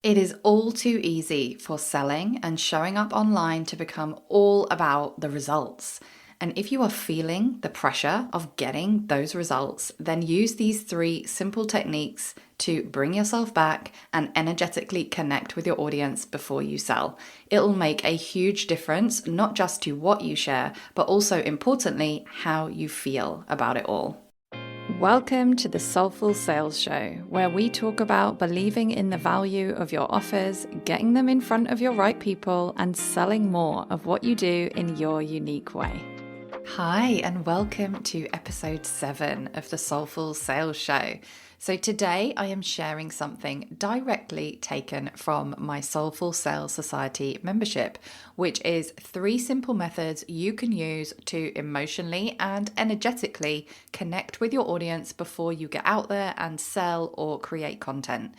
It is all too easy for selling and showing up online to become all about the results. And if you are feeling the pressure of getting those results, then use these 3 simple techniques to bring yourself back and energetically connect with your audience before you sell. It'll make a huge difference, not just to what you share, but also importantly, how you feel about it all. Welcome to the Soulful Sales Show, where we talk about believing in the value of your offers, getting them in front of your right people, and selling more of what you do in your unique way. Hi, and welcome to episode 7 of the Soulful Sales Show. So today I am sharing something directly taken from my Soulful Sales Society membership, which is 3 simple methods you can use to emotionally and energetically connect with your audience before you get out there and sell or create content.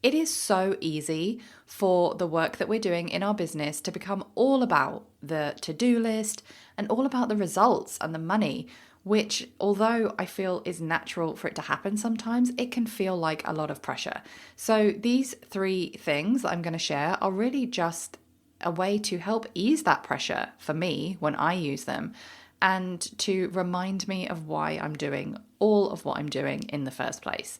It is so easy for the work that we're doing in our business to become all about the to-do list and all about the results and the money, which, although I feel is natural for it to happen sometimes, it can feel like a lot of pressure. So these 3 things that I'm going to share are really just a way to help ease that pressure for me when I use them, and to remind me of why I'm doing all of what I'm doing in the first place.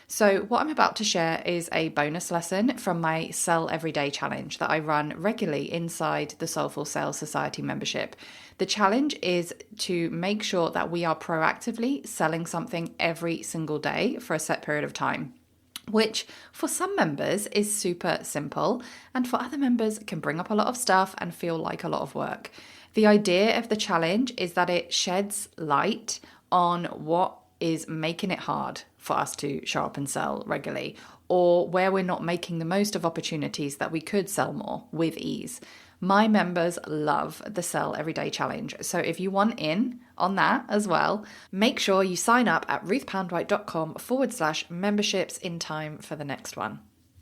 So what I'm about to share is a bonus lesson from my Sell Everyday Challenge that I run regularly inside the Soulful Sales Society membership. The challenge is to make sure that we are proactively selling something every single day for a set period of time, which for some members is super simple, and for other members can bring up a lot of stuff and feel like a lot of work. The idea of the challenge is that it sheds light on what is making it hard for us to show up and sell regularly, or where we're not making the most of opportunities that we could sell more with ease. My members love the Sell Everyday Challenge. So if you want in on that as well, make sure you sign up at ruthpoundwhite.com/memberships in time for the next one.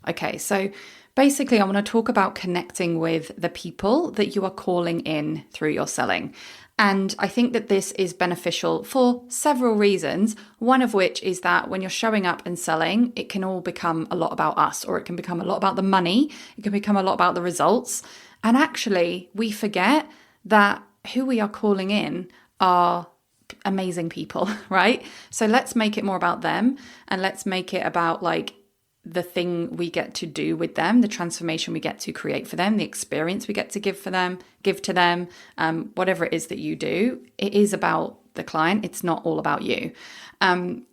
Okay, so basically I want to talk about connecting with the people that you are calling in through your selling. And I think that this is beneficial for several reasons, one of which is that when you're showing up and selling, it can all become a lot about us, or it can become a lot about the money, it can become a lot about the results. And actually, we forget that who we are calling in are amazing people, right? So let's make it more about them, and let's make it about the thing we get to do with them, the transformation we get to create for them, the experience we get to give to them, whatever it is that you do. It is about the client. It's not all about you.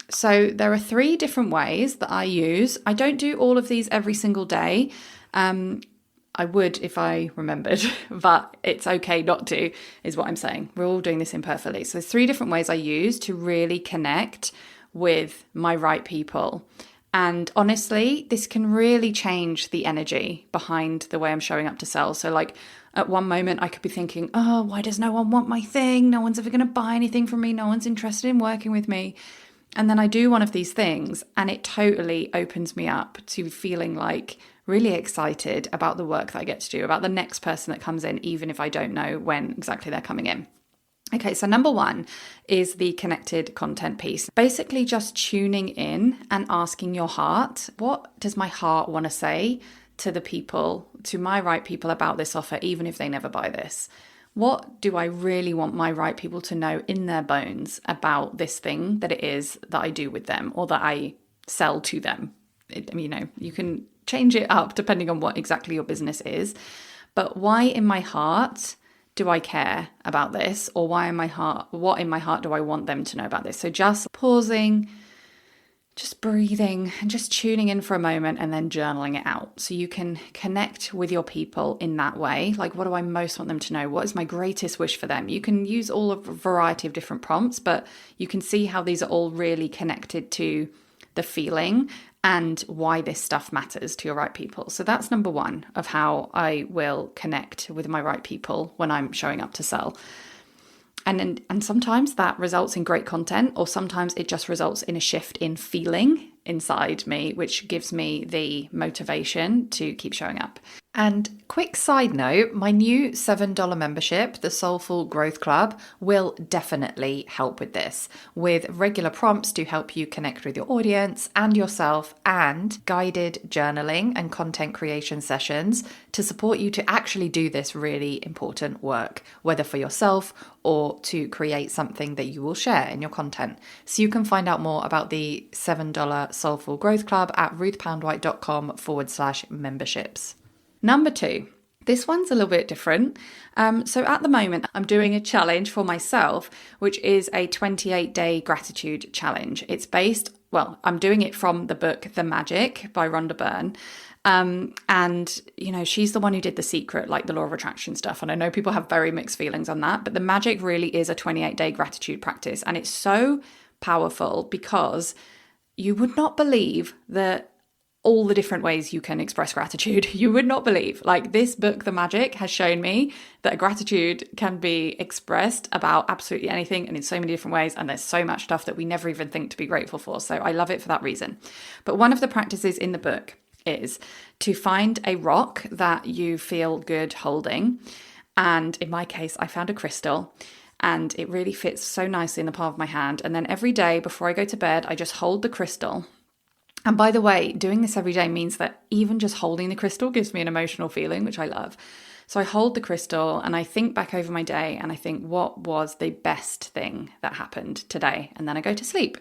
So there are 3 different ways that I use. I don't do all of these every single day. I would if I remembered, but it's okay not to, is what I'm saying. We're all doing this imperfectly. So there's 3 different ways I use to really connect with my right people. And honestly, this can really change the energy behind the way I'm showing up to sell. So at one moment I could be thinking, oh, why does no one want my thing? No one's ever going to buy anything from me. No one's interested in working with me. And then I do one of these things and it totally opens me up to feeling really excited about the work that I get to do, about the next person that comes in, even if I don't know when exactly they're coming in. Okay, so number 1 is the connected content piece. Basically just tuning in and asking your heart, what does my heart want to say to the people, to my right people about this offer, even if they never buy this? What do I really want my right people to know in their bones about this thing that it is that I do with them or that I sell to them? You can change it up depending on what exactly your business is. But why in my heart do I care about this? Or what in my heart do I want them to know about this? So just pausing, just breathing, and just tuning in for a moment and then journaling it out. So you can connect with your people in that way. What do I most want them to know? What is my greatest wish for them? You can use all of a variety of different prompts, but you can see how these are all really connected to the feeling and why this stuff matters to your right people. So that's number 1 of how I will connect with my right people when I'm showing up to sell. And sometimes that results in great content, or sometimes it just results in a shift in feeling inside me, which gives me the motivation to keep showing up. And quick side note, my new $7 membership, the Soulful Growth Club, will definitely help with this, with regular prompts to help you connect with your audience and yourself, and guided journaling and content creation sessions to support you to actually do this really important work, whether for yourself or to create something that you will share in your content. So you can find out more about the $7 Soulful Growth Club at ruthpoundwhite.com/memberships. Number 2, this one's a little bit different. So at the moment, I'm doing a challenge for myself, which is a 28-day gratitude challenge. It's based, I'm doing it from the book The Magic by Rhonda Byrne. And, she's the one who did The Secret, like the law of attraction stuff. And I know people have very mixed feelings on that, but The Magic really is a 28-day gratitude practice. And it's so powerful because you would not believe that all the different ways you can express gratitude. You would not believe. Like, this book, The Magic, has shown me that gratitude can be expressed about absolutely anything and in so many different ways. And there's so much stuff that we never even think to be grateful for. So I love it for that reason. But one of the practices in the book is to find a rock that you feel good holding. And in my case, I found a crystal. And it really fits so nicely in the palm of my hand. And then every day before I go to bed, I just hold the crystal. And by the way, doing this every day means that even just holding the crystal gives me an emotional feeling, which I love. So I hold the crystal and I think back over my day and I think, what was the best thing that happened today? And then I go to sleep.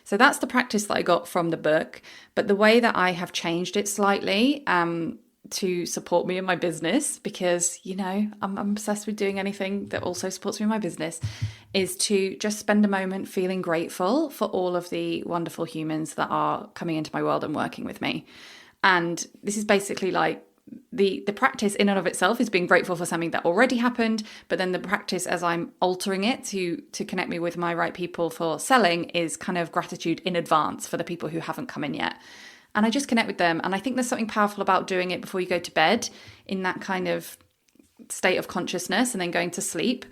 So that's the practice that I got from the book. But the way that I have changed it slightly to support me in my business, because, I'm obsessed with doing anything that also supports me in my business, is to just spend a moment feeling grateful for all of the wonderful humans that are coming into my world and working with me. And this is basically like the practice in and of itself is being grateful for something that already happened, but then the practice as I'm altering it to connect me with my right people for selling is kind of gratitude in advance for the people who haven't come in yet. And I just connect with them. And I think there's something powerful about doing it before you go to bed in that kind of state of consciousness and then going to sleep.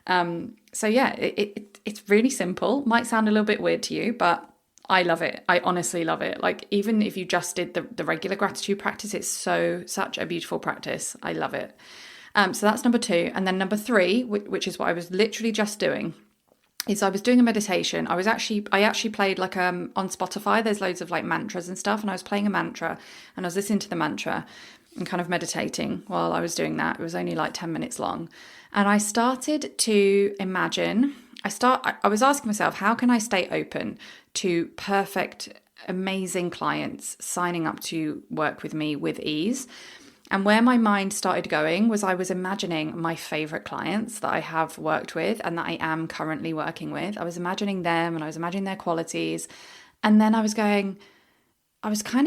It's really simple. Might sound a little bit weird to you, but I love it. I honestly love it. Like, even if you just did the regular gratitude practice, it's such a beautiful practice. I love it. So that's number 2. And then number 3, which is what I was literally just doing, is I was doing a meditation. I actually played on Spotify, there's loads of like mantras and stuff. And I was playing a mantra and I was listening to the mantra and kind of meditating while I was doing that. It was only like 10 minutes long. And I started to imagine, I was asking myself, how can I stay open to perfect, amazing clients signing up to work with me with ease? And where my mind started going was I was imagining my favorite clients that I have worked with and that I am currently working with. I was imagining them and I was imagining their qualities. And then I was kind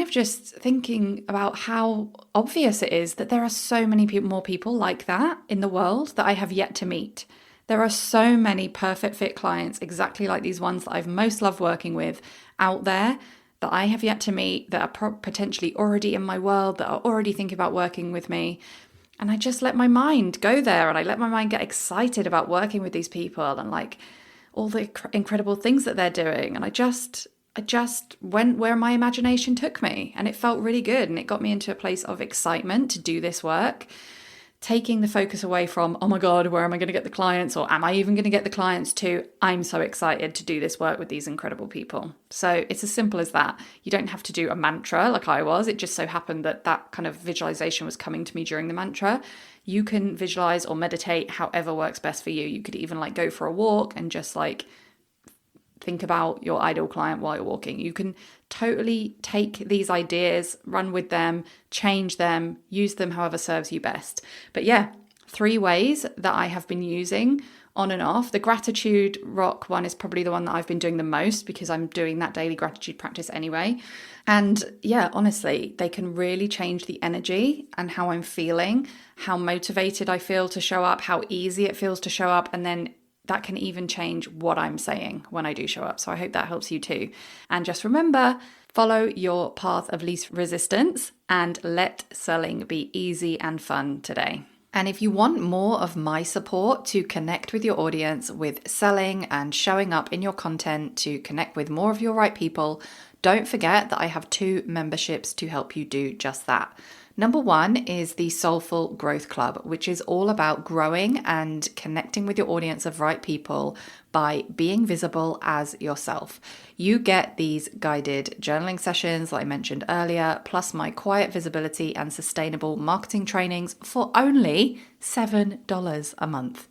of just thinking about how obvious it is that there are so many more people like that in the world that I have yet to meet. There are so many perfect fit clients, exactly like these ones that I've most loved working with out there, that I have yet to meet, that are potentially already in my world, that are already thinking about working with me. And I just let my mind go there and I let my mind get excited about working with these people and like all the incredible things that they're doing. And I just went where my imagination took me, and it felt really good. And it got me into a place of excitement to do this work, taking the focus away from, oh my God, where am I going to get the clients? Or am I even going to get the clients, to I'm so excited to do this work with these incredible people. So it's as simple as that. You don't have to do a mantra like I was. It just so happened that kind of visualization was coming to me during the mantra. You can visualize or meditate however works best for you. You could even like go for a walk and just like think about your ideal client while you're walking. You can totally take these ideas, run with them, change them, use them however serves you best. But yeah, 3 ways that I have been using on and off. The gratitude rock one is probably the one that I've been doing the most because I'm doing that daily gratitude practice anyway. And yeah, honestly, they can really change the energy and how I'm feeling, how motivated I feel to show up, how easy it feels to show up, and then that can even change what I'm saying when I do show up. So I hope that helps you too. And just remember, follow your path of least resistance and let selling be easy and fun today. And if you want more of my support to connect with your audience with selling and showing up in your content to connect with more of your right people, don't forget that I have 2 memberships to help you do just that. Number one is the Soulful Growth Club, which is all about growing and connecting with your audience of right people by being visible as yourself. You get these guided journaling sessions, like I mentioned earlier, plus my quiet visibility and sustainable marketing trainings for only $7 a month.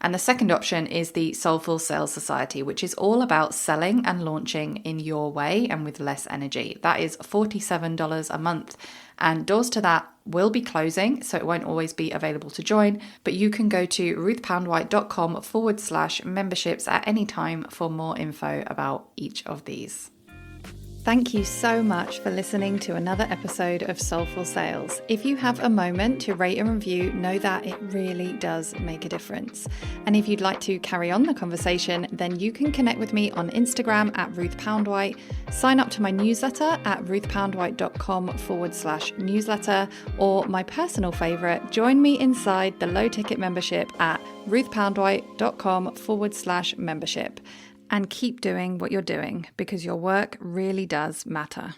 And the second option is the Soulful Sales Society, which is all about selling and launching in your way and with less energy. That is $47 a month. And doors to that will be closing, so it won't always be available to join, but you can go to ruthpoundwhite.com/memberships at any time for more info about each of these. Thank you so much for listening to another episode of Soulful Sales. If you have a moment to rate and review, know that it really does make a difference. And if you'd like to carry on the conversation, then you can connect with me on Instagram at Ruth Poundwhite, sign up to my newsletter at ruthpoundwhite.com/newsletter, or my personal favorite, join me inside the low ticket membership at ruthpoundwhite.com/membership. And keep doing what you're doing because your work really does matter.